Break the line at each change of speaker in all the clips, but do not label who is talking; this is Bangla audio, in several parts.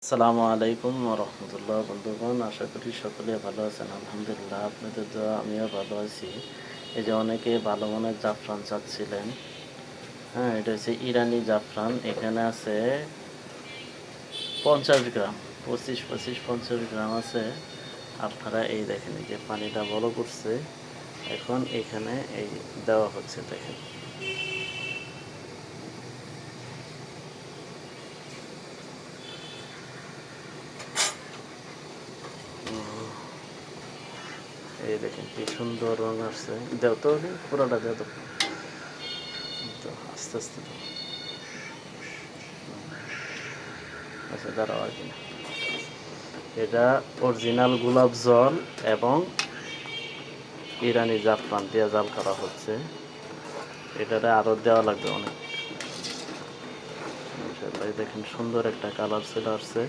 আসসালামু আলাইকুম রহমতুল্লাহ বন্ধুগণ, আশা করি সকলে ভালো আছেন। আলহামদুলিল্লাহ, আপনাদের দোয়া আমিও ভালো আছি। এই যে অনেকে ভালো মানের জাফরান চাচ্ছিলেন, হ্যাঁ, এটা হচ্ছে ইরানি জাফরান। এখানে আছে 50 গ্রাম, 25-50 গ্রাম আছে। আপনারা এই দেখেন, এই যে পানিটা বড় করছে, এখন এখানে এই দেওয়া হচ্ছে, দেখেন। এই দেখেন কি সুন্দর রং আসছে। দেও তো, পুরোটা দেও তো, আস্তে আস্তে। আচ্ছা, দাঁড়াও আর কি, এটা অরিজিনাল গোলাপ জল এবং ইরানি জাফরান দিয়ে জাল করা হচ্ছে। এটাতে আরও দেওয়া লাগবে অনেক। দেখেন সুন্দর একটা কালার চলে আসছে।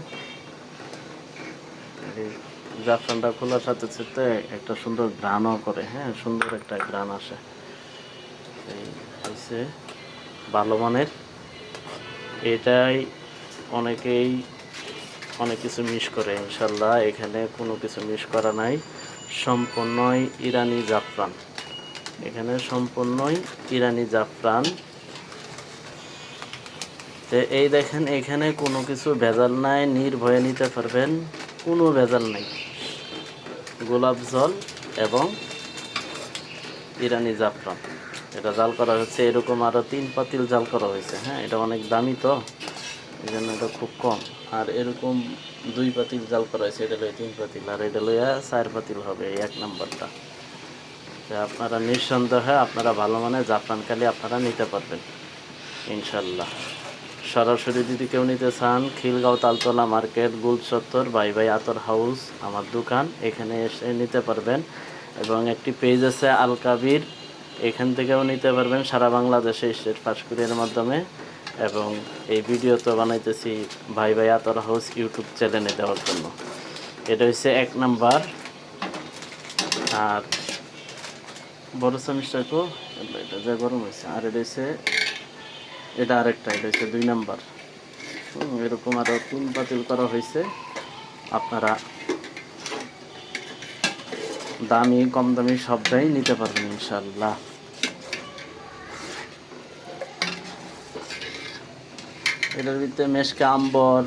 এই জাফরানটা খোলার সাথে সাথে একটা সুন্দর ঘ্রাণও করে, হ্যাঁ, সুন্দর একটা ঘ্রাণ আসে। এই হচ্ছে ভালো মানের। এটাই অনেকেই অনেক কিছু মিস করে, ইনশাল্লাহ এখানে কোনো কিছু মিস করা নাই। সম্পূর্ণই ইরানি জাফরান, এখানে সম্পূর্ণই ইরানি জাফরান। তো এই দেখেন, এখানে কোনো কিছু ভেজাল নাই, নির্ভয়ে নিতে পারবেন, কোনো ভেজাল নাই। গোলাপ জল এবং ইরানি জাফরান, এটা জাল করা হচ্ছে। এরকম আরও 3 পাতিল জাল করা হয়েছে, হ্যাঁ, এটা অনেক দামি তো, এই জন্য এটা খুব কম। আর এরকম 2 পাতিল জাল করা হয়েছে, এটা লইয়া 3 পাতিল, আর এটা লইয়া 4 পাতিল হবে এই 1 নম্বরটা। তো আপনারা নিঃসন্দেহে আপনারা ভালো মানের জাফরানকালি আপনারা নিতে পারবেন ইনশাল্লাহ। সরাসরি যদি কেউ নিতে চান, খিলগাঁও তালতলা মার্কেট, গুলচত্বর, বাই বাই আতর হাউস আমার দোকান, এখানে এসে নিতে পারবেন। এবং একটি পেজ আছে আল কাবির, এখান থেকেও নিতে পারবেন সারা বাংলাদেশে স্টেট ফাস্ট কুরিয়ারের মাধ্যমে। এবং এই ভিডিও তো বানাইতেছি ভাই ভাই আতর হাউস ইউটিউব চ্যানেলে দেওয়ার জন্য। এটা হচ্ছে 1 নাম্বার। আর বড় চামিচটা তো এটা যা গরম হয়েছে। আর এটা হচ্ছে, এটা আরেকটা, এটা হচ্ছে 2 নাম্বার। এরকম আরও 3 পাতিল করা হয়েছে। আপনারা দামি কম দামি সবটাই নিতে পারবেন ইনশাল্লাহ। এটার ভিতরে মেশকা আম্বর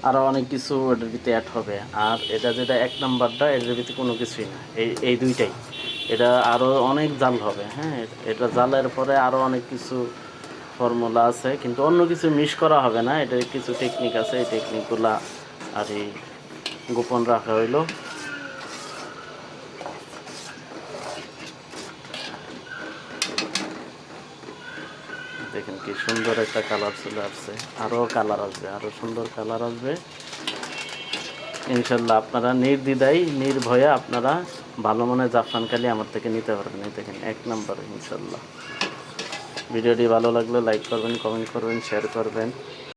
আরও অনেক কিছু এটার ভিতরে অ্যাড হবে। আর এটা যেটা 1 নাম্বারটা, এটার ভিতরে কোনো কিছুই না, এই দুইটাই। এটা আরও অনেক জাল হবে, হ্যাঁ, এটা জালের পরে আরও অনেক কিছু ফর্মুলা আছে, কিন্তু অন্য কিছু মিস করা হবে না। এটার কিছু টেকনিক আছে, এই টেকনিকগুলা আর এই গোপন রাখা হইলো। দেখেন কি সুন্দর একটা কালার চলে আসছে, আরও কালার আসবে, আরও সুন্দর কালার আসবে ইনশাল্লাহ। আপনারা নির্দ্বিধায় নির্ভয়ে আপনারা ভালো মানের জাফরানকালি আমার থেকে নিতে পারবেন। এই দেখেন 1 নাম্বার ইনশাল্লাহ। ভিডিওটি ভালো লাগলে লাইক করবেন, কমেন্ট করবেন, শেয়ার করবেন।